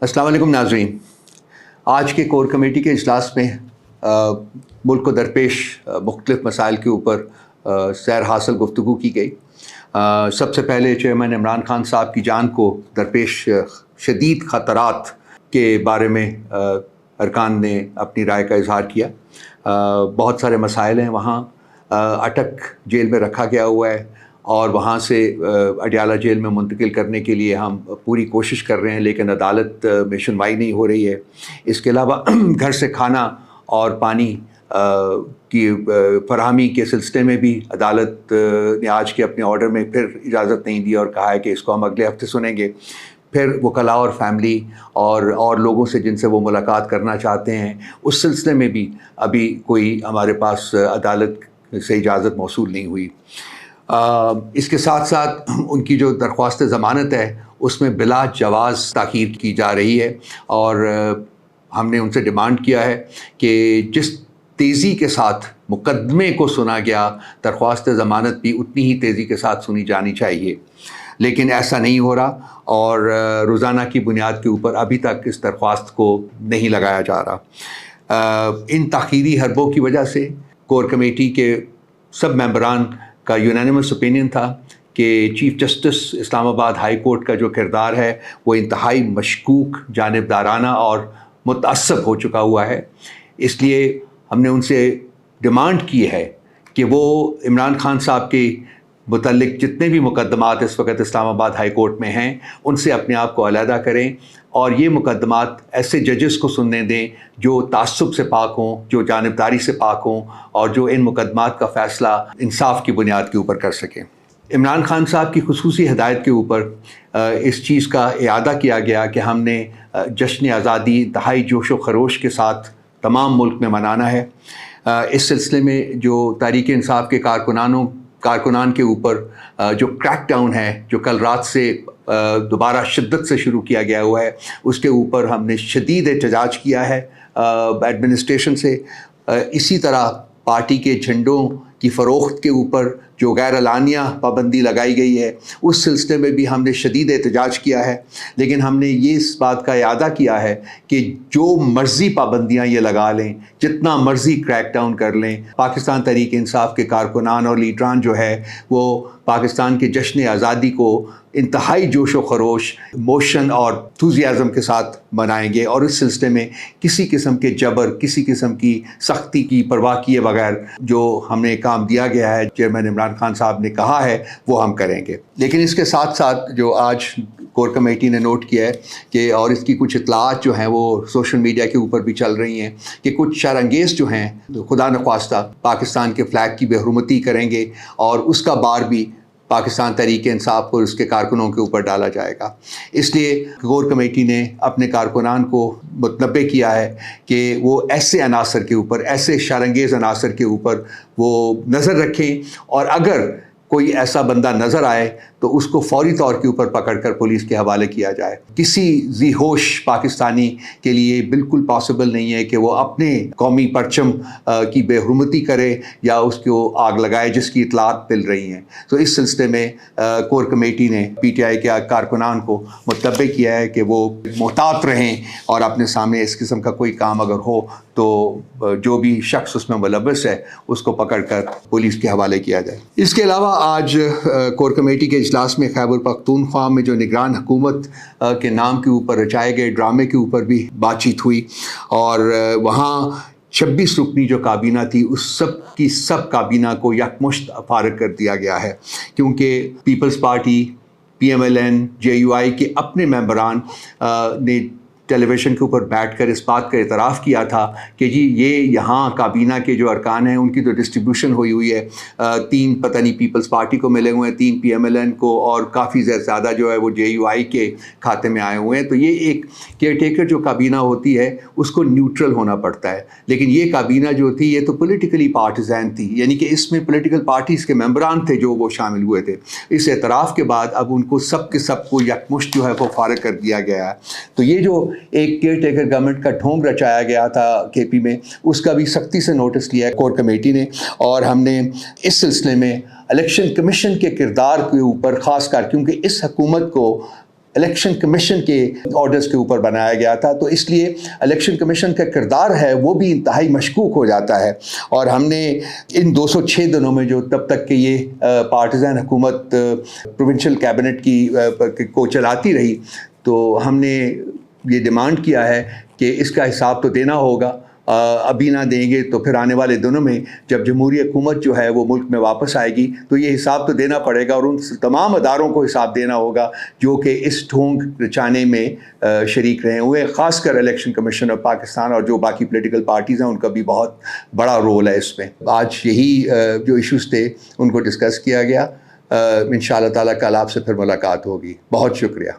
अस्सलाम वालेकुम नाज़रीन। आज के कोर कमेटी के इजलास में मुल्क को दरपेश मुख्तलिफ़ मसाइल के ऊपर सैर हासिल गुफ्तगू की गई। सबसे पहले चेयरमैन इमरान खान साहब की जान को दरपेश शदीद ख़तरात के बारे में अरकान ने अपनी राय का इजहार किया। बहुत सारे मसाइल हैं वहाँ। अटक जेल में रखा गया हुआ है और वहाँ से अडियाला जेल में मुंतकिल करने के लिए हम पूरी कोशिश कर रहे हैं, लेकिन अदालत में सुनवाई नहीं हो रही है। इसके अलावा घर से खाना और पानी की फराहमी के सिलसिले में भी अदालत ने आज के अपने ऑर्डर में फिर इजाज़त नहीं दी और कहा है कि इसको हम अगले हफ्ते सुनेंगे। फिर वकला और फैमिली और लोगों से जिनसे वो मुलाकात करना चाहते हैं, उस सिलसिले में भी अभी कोई हमारे पास अदालत से इजाज़त मौसूल नहीं हुई। इसके साथ साथ उनकी जो दरख्वास्त ज़मानत है उसमें बिला जवाज़ ताख़ीर की जा रही है और हमने उनसे डिमांड किया है कि जिस तेज़ी के साथ मुकदमे को सुना गया, दरख्वास्त ज़मानत भी उतनी ही तेज़ी के साथ सुनी जानी चाहिए, लेकिन ऐसा नहीं हो रहा और रोज़ाना की बुनियाद के ऊपर अभी तक इस दरख्वास्त को नहीं लगाया जा रहा। इन ताख़ीरी हरबों की वजह से कोर कमेटी के सब मेंबरान का यूनानिमस ओपिनियन था कि chief justice Islamabad high court का जो किरदार है वो इंतहाई मशकूक, जानिबदाराना और मुतअस्सब हो चुका हुआ है। इसलिए हमने उनसे डिमांड की है कि वो इमरान खान साहब के मुतल्लिक जितने भी मुकदमात इस वक्त इस्लामाबाद हाई कोर्ट में हैं, उनसे अपने आप को अलहदा करें और ये मुकदमात ऐसे जजेस को सुनने दें जो तासुब से पाक हों, जो जानिबदारी से पाक हों और जो इन मुकदमात का फ़ैसला इंसाफ की बुनियाद के ऊपर कर सकें। इमरान खान साहब की खुसूसी हिदायत के ऊपर इस चीज़ का इआदा किया गया कि हमने जश्न आज़ादी इंतहाई जोश व खरोश के साथ तमाम मुल्क में मनाना है। इस सिलसिले में जो तहरीक इंसाफ के कारकुनान के ऊपर जो क्रैक डाउन है, जो कल रात से दोबारा शिद्दत से शुरू किया गया हुआ है, उसके ऊपर हमने शदीद एहतजाज किया है एडमिनिस्ट्रेशन से। इसी तरह पार्टी के झंडों की फ़रोख्त के ऊपर जो गैर एलानिया पाबंदी लगाई गई है, उस सिलसिले में भी हमने शदीद एहतजाज किया है। लेकिन हमने ये इस बात का इआदा किया है कि जो मर्ज़ी पाबंदियाँ ये लगा लें, जितना मर्ज़ी क्रैक डाउन कर लें, पाकिस्तान तहरीक इंसाफ के कारकुनान और लीडरान जो है वो पाकिस्तान के जश्न आज़ादी को इंतहाई जोश व खरोश, मोशन और एंथुसियाज़म के साथ मनाएंगे और इस सिलसिले में किसी किस्म के जबर, किसी किस्म की सख्ती की परवाह किए बगैर जो हमें काम दिया गया है, चेयरमैन इमरान खान साहब ने कहा है, वो हम करेंगे। लेकिन इसके साथ साथ जो आज कोर कमेटी ने नोट किया है कि और इसकी कुछ इतलात जो हैं वो सोशल मीडिया के ऊपर भी चल रही हैं कि कुछ शरअंगेज़ जो हैं खुदा नख्वास्ता पाकिस्तान के फ़्लैग की बेहुरमती करेंगे और उसका बार भी पाकिस्तान तहरीक इंसाफ और उसके कारकुनों के ऊपर डाला जाएगा। इसलिए कोर कमेटी ने अपने कारकुनान को मुतनब्बे किया है कि वो ऐसे अनासर के ऊपर, ऐसे शरअंगेज़ अनासर के ऊपर वो नज़र रखें और अगर कोई ऐसा बंदा नज़र आए तो उसको फ़ौरी तौर के ऊपर पकड़कर पुलिस के हवाले किया जाए। किसी ज़ी-होश पाकिस्तानी के लिए बिल्कुल पॉसिबल नहीं है कि वो अपने कौमी परचम की बेहुरमती करे या उसको आग लगाए जिसकी इतलात मिल रही हैं। तो इस सिलसिले में कोर कमेटी ने PTI के कारकुनान को मुतनब्बे किया है कि वो मोहतात रहें और अपने सामने इस किस्म का कोई काम अगर हो तो जो भी शख्स उसमें मुलव्वस है उसको पकड़कर पुलिस के हवाले किया जाए। इसके अलावा आज कोर कमेटी के इजलास में खैबर पख्तूनख्वा में जो निगरान हुकूमत के नाम के ऊपर रचाए गए ड्रामे के ऊपर भी बातचीत हुई और वहाँ 26 रुकनी जो काबीना थी उस सब की सब काबीना को यकमुश्त फारग कर दिया गया है, क्योंकि पीपल्स पार्टी, PMLN, JUI के अपने मेंबरान ने टेलीविज़न के ऊपर बैठकर इस बात का एतराफ़ किया था कि जी ये यहाँ काबीना के जो अरकान हैं उनकी तो डिस्ट्रीब्यूशन हुई है, 3 पता नहीं पीपल्स पार्टी को मिले हुए हैं, 3 PMLN को और काफ़ी ज़्यादा जो है वो JUI के खाते में आए हुए हैं। तो ये एक केयर टेकर जो काबीना होती है उसको न्यूट्रल होना पड़ता है, लेकिन ये काबीना जो थी ये तो पॉलिटिकली पार्टिज़न थी, यानी कि इसमें पॉलिटिकल पार्टीज़ के मेंबरान थे जो वो शामिल हुए थे। इस एतराफ़ के बाद अब उनको सब के सब को यकमुश्त जो है वो फारग कर दिया गया है। तो ये जो एक केयर टेकर गवर्नमेंट का ढोंग रचाया गया था KP में, उसका भी सख्ती से नोटिस लिया है कोर कमेटी ने और हमने इस सिलसिले में इलेक्शन कमीशन के किरदार के ऊपर ख़ास कर, क्योंकि इस हुकूमत को الیکشن کمیشن کے آرڈرز کے اوپر بنایا گیا تھا، تو اس لیے الیکشن کمیشن کا کردار ہے وہ بھی انتہائی مشکوک ہو جاتا ہے۔ اور ہم نے ان 206 دنوں میں جو تب تک کہ یہ پارٹیزن حکومت پروونشل کیبنٹ کو چلاتی رہی، تو ہم نے یہ ڈیمانڈ کیا ہے کہ اس کا حساب تو دینا ہوگا، ابھی نہ دیں گے تو پھر آنے والے دنوں میں جب جمہوری حکومت جو ہے وہ ملک میں واپس آئے گی تو یہ حساب تو دینا پڑے گا، اور ان تمام اداروں کو حساب دینا ہوگا جو کہ اس ڈھونگ رچانے میں شریک رہے ہوئے، خاص کر الیکشن کمیشن آف پاکستان اور جو باقی پولیٹیکل پارٹیز ہیں ان کا بھی بہت بڑا رول ہے اس میں۔ آج یہی جو ایشوز تھے ان کو ڈسکس کیا گیا، انشاءاللہ تعالیٰ کل آپ سے پھر ملاقات ہوگی۔ بہت شکریہ۔